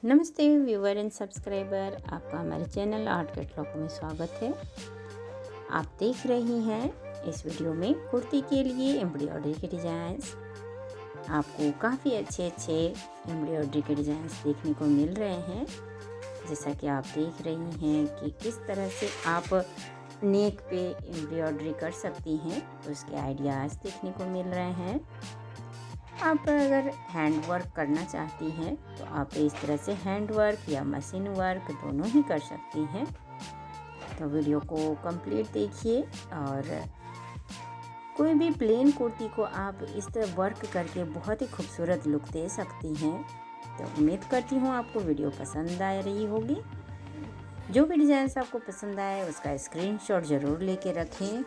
नमस्ते viewer and subscriber, आपका हमारे चैनल आर्ट कैटलॉग में स्वागत है। आप देख रही हैं इस वीडियो में कुर्ती के लिए एम्ब्रॉयडरी के डिज़ाइंस। आपको काफ़ी अच्छे एम्ब्रॉयडरी के डिज़ाइंस देखने को मिल रहे हैं। जैसा कि आप देख रही हैं कि किस तरह से आप नेक पे एम्ब्रॉयडरी कर सकती हैं, उसके आइडियाज़ देखने को मिल रहे हैं। आप अगर हैंड वर्क करना चाहती हैं तो आप इस तरह से हैंड वर्क या मशीन वर्क दोनों ही कर सकती हैं। तो वीडियो को कंप्लीट देखिए और कोई भी प्लेन कुर्ती को आप इस तरह वर्क करके बहुत ही खूबसूरत लुक दे सकती हैं। तो उम्मीद करती हूँ आपको वीडियो पसंद आ रही होगी। जो भी डिज़ाइंस आपको पसंद आए उसका स्क्रीनशॉट ज़रूर लेके रखें